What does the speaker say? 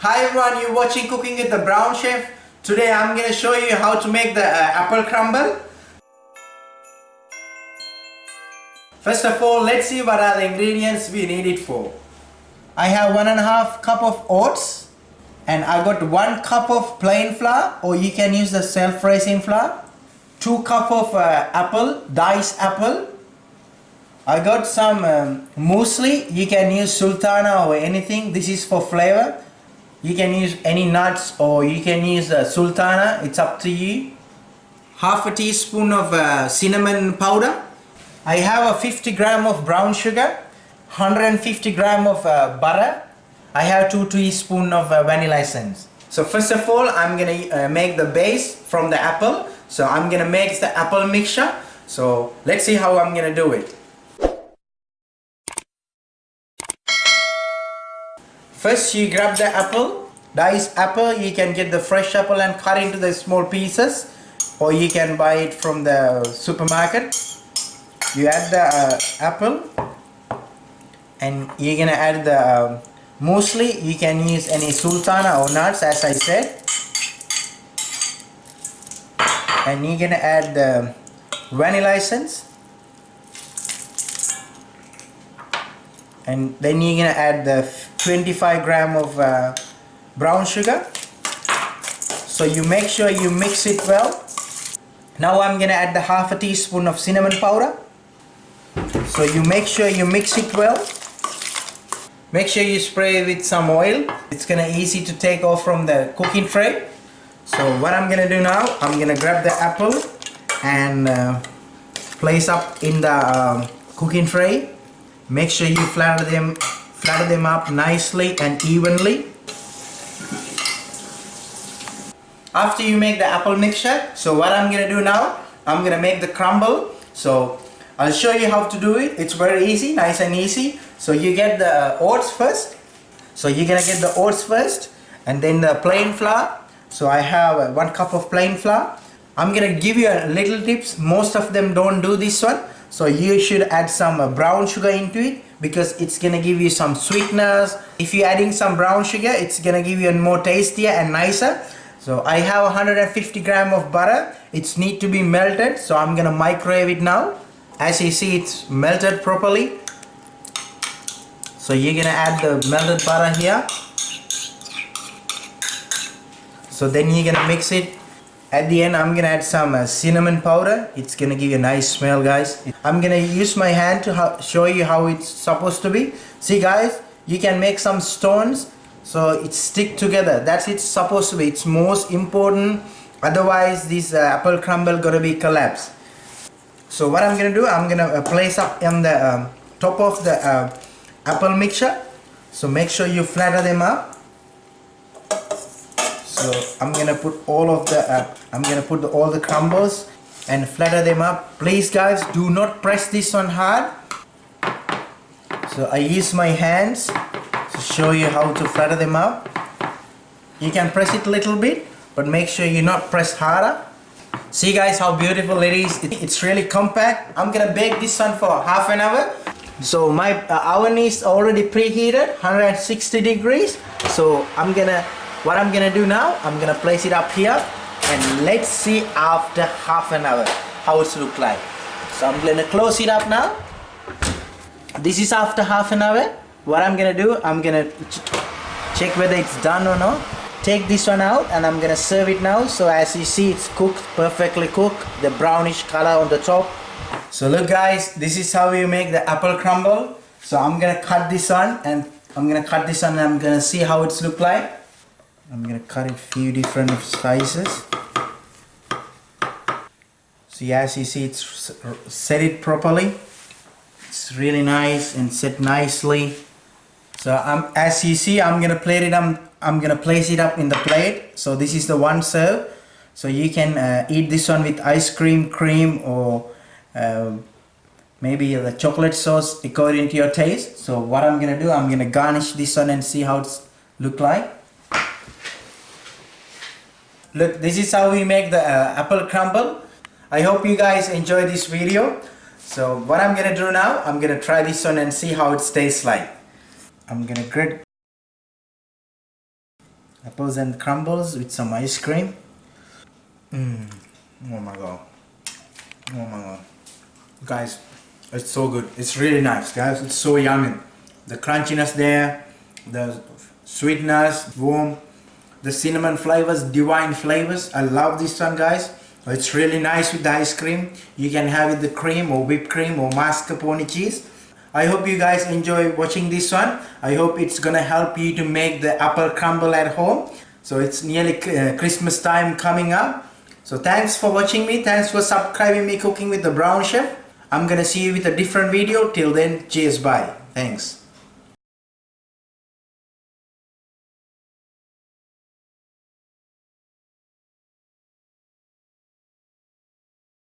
Hi everyone, you're watching Cooking with the Brown Chef. Today I'm going to show you how to make the apple crumble. First of all, let's see what are the ingredients we need it for. I have 1.5 cup of oats and I got 1 cup of plain flour, or you can use the self-raising flour. 2 cup of apple, diced apple. I got some muesli. You can use sultana or anything. This is for flavor. You can use any nuts or you can use sultana. It's up to you. Half a teaspoon of cinnamon powder. I have a 50 gram of brown sugar. 150 gram of butter. I have 2 teaspoons of vanilla essence. So first of all, I'm gonna make the base from the apple. So I'm gonna make the apple mixture. So let's see how I'm gonna do it. First, you grab the apple, diced apple. You can get the fresh apple and cut into the small pieces, or you can buy it from the supermarket. You add the apple, and you're gonna add the muesli. You can use any sultana or nuts, as I said, and you're gonna add the vanilla essence, and then you're gonna add the 25 gram of brown sugar. So you make sure you mix it well. Now I'm gonna add the half a teaspoon of cinnamon powder. So you make sure you mix it well. Make sure you spray with some oil. It's gonna easy to take off from the cooking tray. So what I'm gonna do now, I'm gonna grab the apple and place up in the cooking tray. Make sure you flatten them up nicely and evenly. After you make the apple mixture, so what I'm gonna do now, I'm gonna make the crumble. So I'll show you how to do it. It's very easy, nice and easy. So you get the oats first. So you're gonna get the oats first, and then the plain flour. So I have 1 cup of plain flour. I'm gonna give you a little tips. Most of them don't do this one. So you should add some brown sugar into it, because it's gonna give you some sweetness. If you're adding some brown sugar, it's gonna give you a more tastier and nicer. So I have 150 gram of butter. It's need to be melted. So I'm gonna microwave it now. As you see, it's melted properly. So you're gonna add the melted butter here. So then you're gonna mix it. At the end, I'm gonna add some cinnamon powder. It's gonna give you a nice smell, guys. I'm gonna use my hand to show you how it's supposed to be. See, guys, you can make some stones so it stick together. That's it's supposed to be. It's most important. Otherwise, this apple crumble gonna be collapsed. So what I'm gonna do, I'm gonna place up on the top of the apple mixture. So make sure you flatten them up. So I'm gonna put all of the all the crumbles and flatten them up. Please, guys, do not press this one hard. So I use my hands to show you how to flatten them up. You can press it a little bit, but make sure you not press harder. See, guys, how beautiful it is. It's really compact. I'm gonna bake this one for half an hour. So my oven is already preheated, 160 degrees. So what I'm gonna do now, I'm gonna place it up here, and let's see after half an hour how it's look like. So I'm gonna close it up now. This is after half an hour. What I'm gonna do, I'm gonna check whether it's done or not. Take this one out and I'm gonna serve it now. So as you see, it's cooked, perfectly cooked, the brownish color on the top. So look, guys, this is how you make the apple crumble. So I'm gonna cut this one, and I'm gonna see how it's look like. I'm gonna cut it few different sizes. See, as you see, it's set it properly. It's really nice and set nicely. So as you see, I'm gonna plate it. I'm gonna place it up in the plate. So this is the one serve. So you can eat this one with ice cream, cream, or maybe the chocolate sauce according to your taste. So what I'm gonna do, I'm gonna garnish this one and see how it's look like. Look, this is how we make the apple crumble. I hope you guys enjoy this video. So what I'm gonna do now, I'm gonna try this one and see how it tastes like. I'm gonna Apples and crumbles with some ice cream. Oh my god. Oh my god. Guys, it's so good. It's really nice, guys. It's so yummy. The crunchiness there, the sweetness, warm, the cinnamon flavors, divine flavors. I love this one, guys. It's really nice with the ice cream. You can have it the cream or whipped cream or mascarpone cheese. I hope you guys enjoy watching this one. I hope it's gonna help you to make the apple crumble at home. So it's nearly Christmas time coming up. So thanks for watching me. Thanks for subscribing me Cooking with the Brown Chef. I'm gonna see you with a different video. Till then, cheers, bye. Thanks.